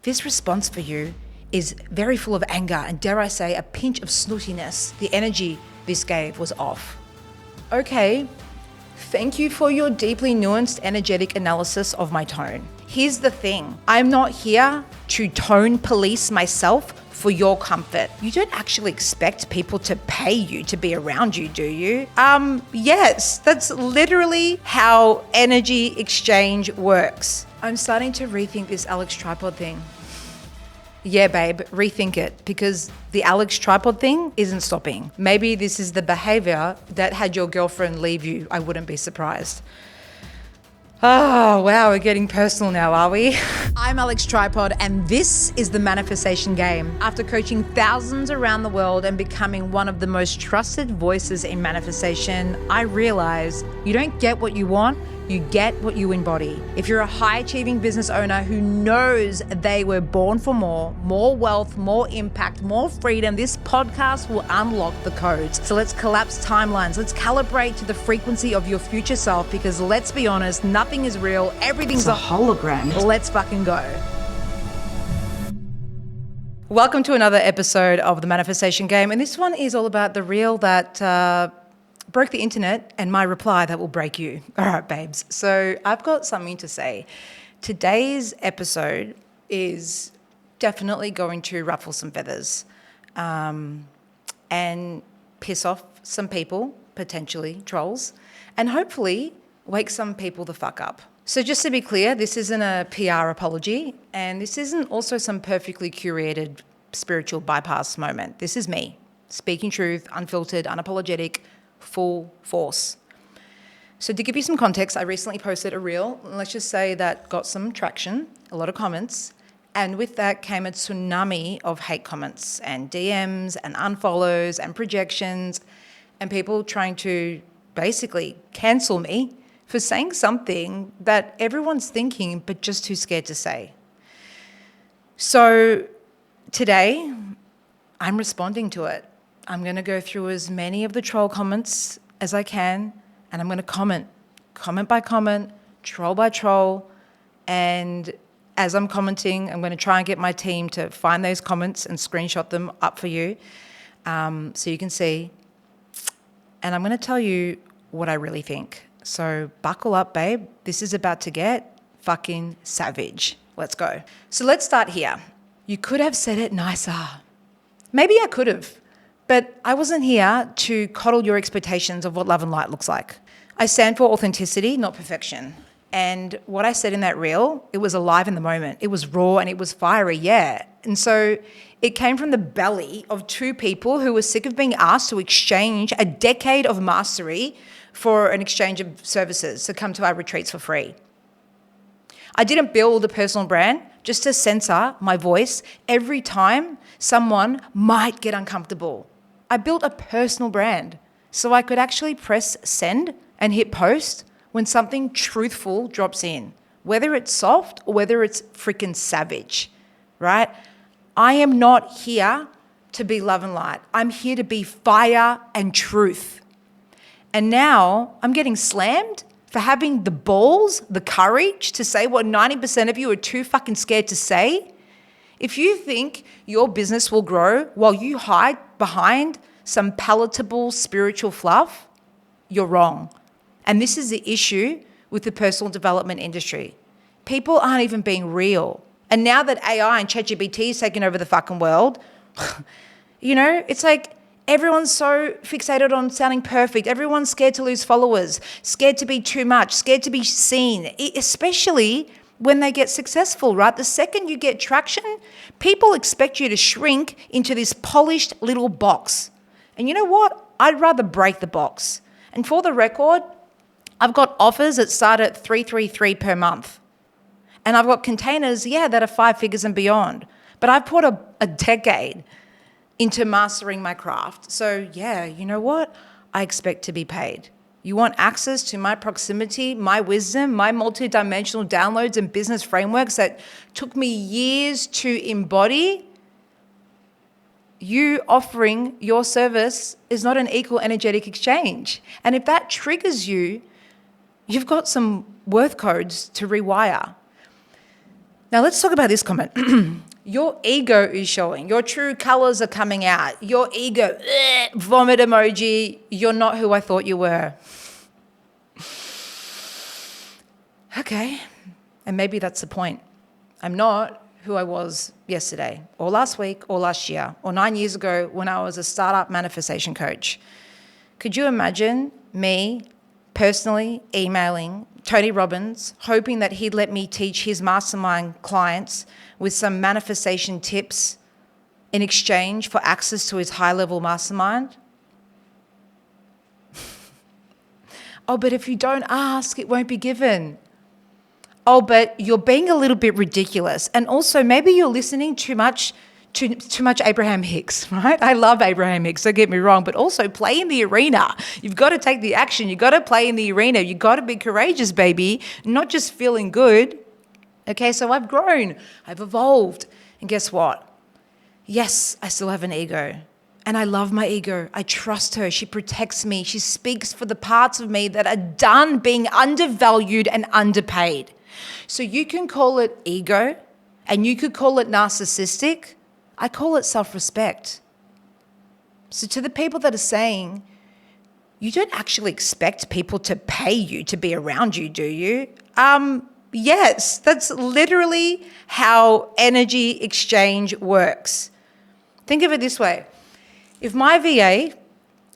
This response for you is very full of anger and, dare I say, a pinch of snootiness. The energy this gave was off. Okay, thank you for your deeply nuanced energetic analysis of my tone. Here's the thing. I'm not here to tone police myself for your comfort. You don't actually expect people to pay you to be around you, do you? Yes, that's literally how energy exchange works. I'm starting to rethink this Alex tripod thing. Yeah, babe, rethink it, because the Alex tripod thing isn't stopping. Maybe this is the behavior that had your girlfriend leave you. I wouldn't be surprised. Oh, wow, we're getting personal now, are we? I'm Alex Tripod, and this is the manifestation game. After coaching thousands around the world and becoming one of the most trusted voices in manifestation, I realize you don't get what you want, you get what you embody. If you're a high-achieving business owner who knows they were born for more wealth, more impact, more freedom, this podcast will unlock the codes. So let's collapse timelines. Let's calibrate to the frequency of your future self, because let's be honest, nothing is real. Everything's a hologram. Let's fucking go. Welcome to another episode of the Manifestation Game. And this one is all about the reel that broke the internet and my reply that will break you. All right, babes. So I've got something to say. Today's episode is definitely going to ruffle some feathers and piss off some people, potentially trolls, and hopefully wake some people the fuck up. So just to be clear, this isn't a PR apology, and this isn't also some perfectly curated spiritual bypass moment. This is me, speaking truth, unfiltered, unapologetic, full force. So to give you some context, I recently posted a reel, let's just say that got some traction, a lot of comments, and with that came a tsunami of hate comments and DMs and unfollows and projections and people trying to basically cancel me for saying something that everyone's thinking but just too scared to say. So today, I'm responding to it. I'm going to go through as many of the troll comments as I can, and I'm going to comment by comment, troll by troll, and as I'm commenting, I'm going to try and get my team to find those comments and screenshot them up for you so you can see. And I'm going to tell you what I really think. So buckle up, babe. This is about to get fucking savage. Let's go. So let's start here. You could have said it nicer. Maybe I could have. But I wasn't here to coddle your expectations of what love and light looks like. I stand for authenticity, not perfection. And what I said in that reel, it was alive in the moment. It was raw and it was fiery, yeah. And so it came from the belly of two people who were sick of being asked to exchange a decade of mastery for an exchange of services to come to our retreats for free. I didn't build a personal brand just to censor my voice every time someone might get uncomfortable. I built a personal brand so I could actually press send and hit post when something truthful drops in, whether it's soft or whether it's freaking savage, right? I am not here to be love and light. I'm here to be fire and truth. And now I'm getting slammed for having the balls, the courage to say what 90% of you are too fucking scared to say. If you think your business will grow while you hide behind some palatable spiritual fluff, you're wrong. And this is the issue with the personal development industry. People aren't even being real. And now that AI and ChatGPT is taking over the fucking world, it's like everyone's so fixated on sounding perfect. Everyone's scared to lose followers, scared to be too much, scared to be seen, especially when they get successful, right? The second you get traction, people expect you to shrink into this polished little box. And you know what? I'd rather break the box. And for the record, I've got offers that start at $333 per month. And I've got containers, that are 5 figures and beyond. But I've put a decade into mastering my craft. So you know what? I expect to be paid. You want access to my proximity, my wisdom, my multidimensional downloads and business frameworks that took me years to embody? You offering your service is not an equal energetic exchange. And if that triggers you, you've got some worth codes to rewire. Now let's talk about this comment. Your ego is showing. Your true colors are coming out. Your ego, vomit emoji. You're not who I thought you were. Okay, and maybe that's the point. I'm not who I was yesterday or last week or last year or 9 years ago when I was a startup manifestation coach. Could you imagine me personally emailing Tony Robbins, hoping that he'd let me teach his mastermind clients with some manifestation tips in exchange for access to his high-level mastermind? Oh, but if you don't ask, it won't be given. Oh, but you're being a little bit ridiculous. And also, maybe you're listening too much Abraham Hicks, right? I love Abraham Hicks, don't get me wrong, but also play in the arena. You've got to take the action. You've got to play in the arena. You've got to be courageous, baby, not just feeling good. Okay, so I've grown. I've evolved. And guess what? Yes, I still have an ego. And I love my ego. I trust her. She protects me. She speaks for the parts of me that are done being undervalued and underpaid. So you can call it ego and you could call it narcissistic. I call it self-respect. So to the people that are saying, you don't actually expect people to pay you to be around you, do you? Yes, that's literally how energy exchange works. Think of it this way. If my VA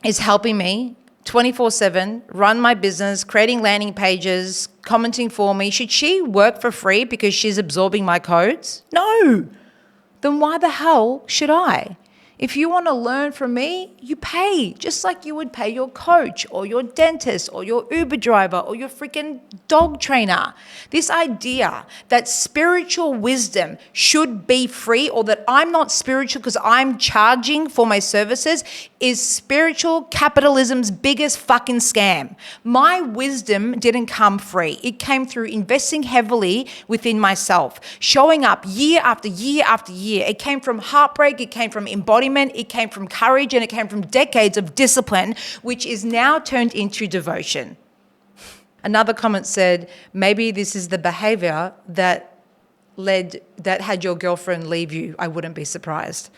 is helping me 24/7, run my business, creating landing pages, commenting for me, should she work for free because she's absorbing my codes? No. Then why the hell should I? If you want to learn from me, you pay, just like you would pay your coach or your dentist or your Uber driver or your freaking dog trainer. This idea that spiritual wisdom should be free or that I'm not spiritual because I'm charging for my services is spiritual capitalism's biggest fucking scam. My wisdom didn't come free. It came through investing heavily within myself, showing up year after year after year. It came from heartbreak. It came from embodiment. It came from courage, and it came from decades of discipline, which is now turned into devotion. Another comment said, maybe this is the behavior that had your girlfriend leave you. I wouldn't be surprised.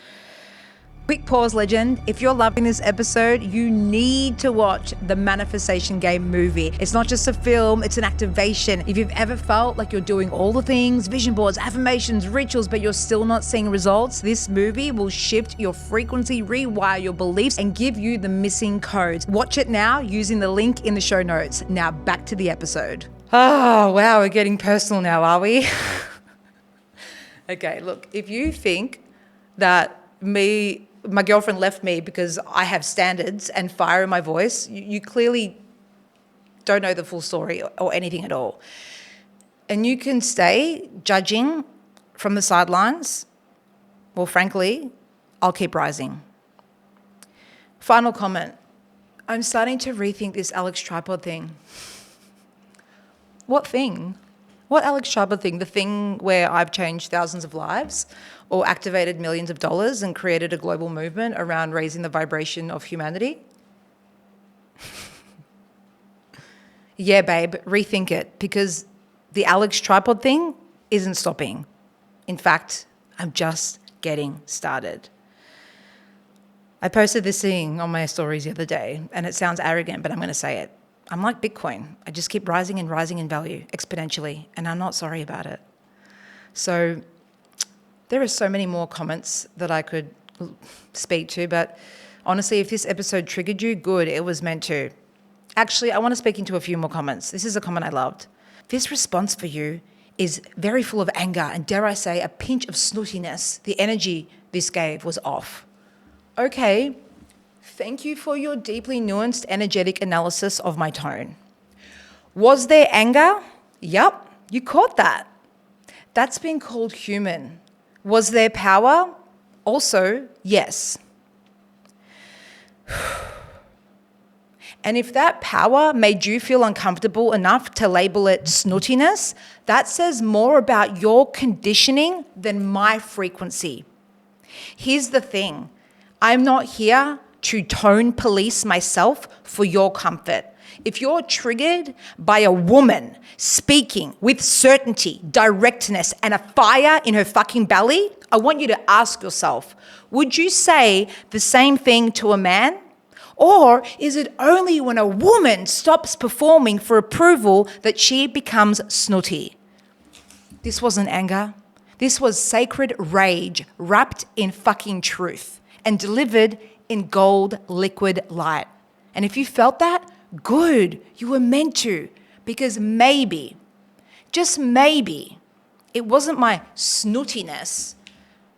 Quick pause, legend. If you're loving this episode, you need to watch the Manifestation Game movie. It's not just a film, it's an activation. If you've ever felt like you're doing all the things, vision boards, affirmations, rituals, but you're still not seeing results, this movie will shift your frequency, rewire your beliefs, and give you the missing codes. Watch it now using the link in the show notes. Now back to the episode. Oh, wow, we're getting personal now, are we? Okay, look, if you think that my girlfriend left me because I have standards and fire in my voice, you clearly don't know the full story or anything at all. And you can stay judging from the sidelines. Well, frankly, I'll keep rising. Final comment. I'm starting to rethink this Alex Tripod thing. What thing? What Alex Tripod thing? The thing where I've changed thousands of lives or activated millions of dollars and created a global movement around raising the vibration of humanity? Yeah, babe, rethink it, because the Alex Tripod thing isn't stopping. In fact, I'm just getting started. I posted this thing on my stories the other day, and it sounds arrogant, but I'm going to say it. I'm like Bitcoin. I just keep rising and rising in value exponentially, and I'm not sorry about it. So there are so many more comments that I could speak to, but honestly, if this episode triggered you, good, it was meant to. Actually, I want to speak into a few more comments. This is a comment I loved. This response for you is very full of anger and, dare I say, a pinch of snootiness. The energy this gave was off. Okay, thank you for your deeply nuanced, energetic analysis of my tone. Was there anger? Yup, you caught that. That's been called human. Was there power? Also, yes. And if that power made you feel uncomfortable enough to label it snootiness, that says more about your conditioning than my frequency. Here's the thing. I'm not here to tone police myself for your comfort. If you're triggered by a woman speaking with certainty, directness, and a fire in her fucking belly, I want you to ask yourself, would you say the same thing to a man? Or is it only when a woman stops performing for approval that she becomes snooty? This wasn't anger. This was sacred rage wrapped in fucking truth and delivered in gold liquid light. And if you felt that, good, you were meant to, because maybe, just maybe, it wasn't my snootiness.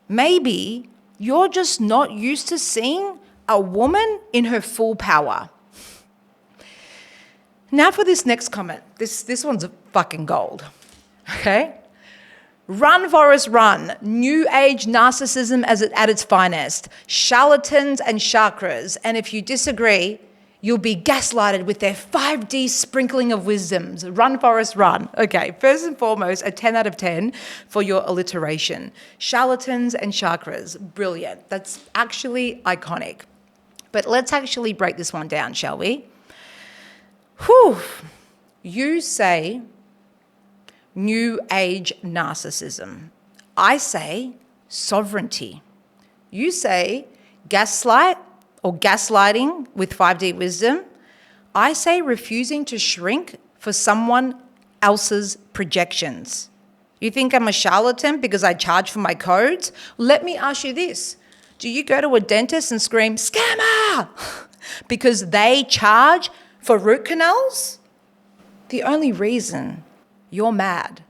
Maybe you're just not used to seeing a woman in her full power. Now for this next comment. This one's fucking gold, okay? Run, Forrest, run. New age narcissism at its finest. Charlatans and chakras. And if you disagree, you'll be gaslighted with their 5D sprinkling of wisdoms. Run, Forrest, run. Okay, first and foremost, a 10 out of 10 for your alliteration. Charlatans and chakras. Brilliant. That's actually iconic. But let's actually break this one down, shall we? Whew. You say new age narcissism. I say sovereignty. You say gaslight or gaslighting with 5D wisdom. I say refusing to shrink for someone else's projections. You think I'm a charlatan because I charge for my codes? Let me ask you this. Do you go to a dentist and scream, scammer, because they charge for root canals? The only reason you're mad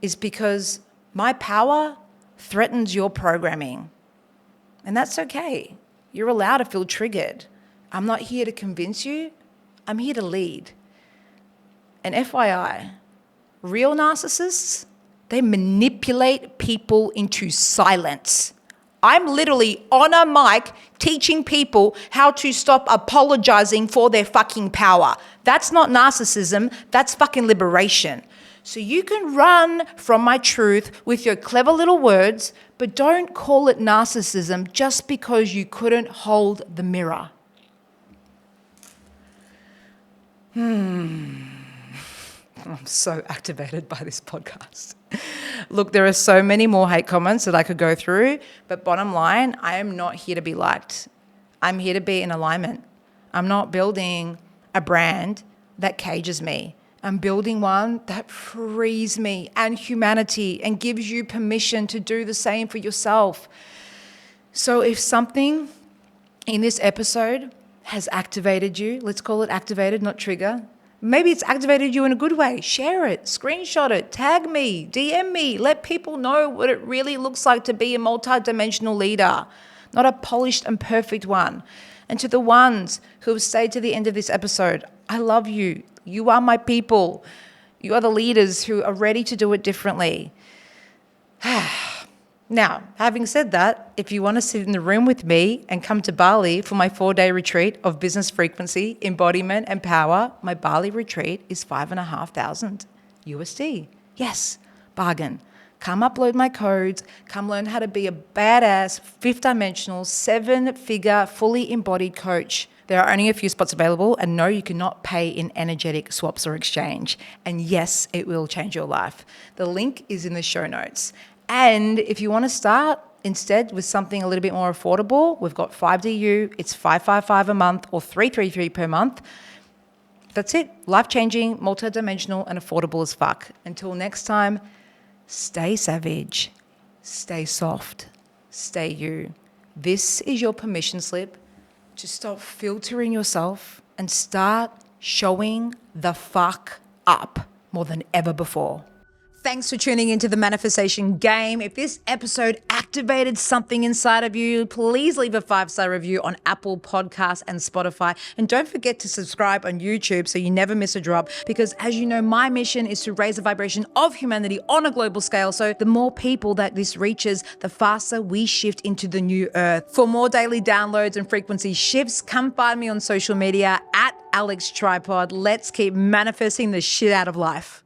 is because my power threatens your programming. And that's okay. You're allowed to feel triggered. I'm not here to convince you. I'm here to lead. And FYI, real narcissists, they manipulate people into silence. I'm literally on a mic teaching people how to stop apologizing for their fucking power. That's not narcissism, that's fucking liberation. So you can run from my truth with your clever little words, but don't call it narcissism just because you couldn't hold the mirror. I'm so activated by this podcast. Look, there are so many more hate comments that I could go through, but bottom line, I am not here to be liked. I'm here to be in alignment. I'm not building a brand that cages me. I'm building one that frees me and humanity and gives you permission to do the same for yourself. So if something in this episode has activated you, let's call it activated, not trigger. Maybe it's activated you in a good way. Share it, screenshot it, tag me, DM me. Let people know what it really looks like to be a multidimensional leader, not a polished and perfect one. And to the ones who have stayed to the end of this episode, I love you. You are my people. You are the leaders who are ready to do it differently. Now, having said that, if you want to sit in the room with me and come to Bali for my 4-day retreat of business frequency, embodiment, and power, my Bali retreat is $5,500 USD. Yes, bargain. Come upload my codes. Come learn how to be a badass, 5th dimensional, 7-figure, fully embodied coach. There are only a few spots available, and no, you cannot pay in energetic swaps or exchange. And yes, it will change your life. The link is in the show notes. And if you want to start instead with something a little bit more affordable, we've got 5DU, it's $555 a month or $333 per month. That's it. Life-changing, multidimensional, and affordable as fuck. Until next time, stay savage, stay soft, stay you. This is your permission slip to stop filtering yourself and start showing the fuck up more than ever before. Thanks for tuning into the manifestation game. If this episode activated something inside of you, please leave a 5-star review on Apple Podcasts and Spotify. And don't forget to subscribe on YouTube so you never miss a drop. Because as you know, my mission is to raise the vibration of humanity on a global scale. So the more people that this reaches, the faster we shift into the new earth. For more daily downloads and frequency shifts, come find me on social media at Alex Tripod. Let's keep manifesting the shit out of life.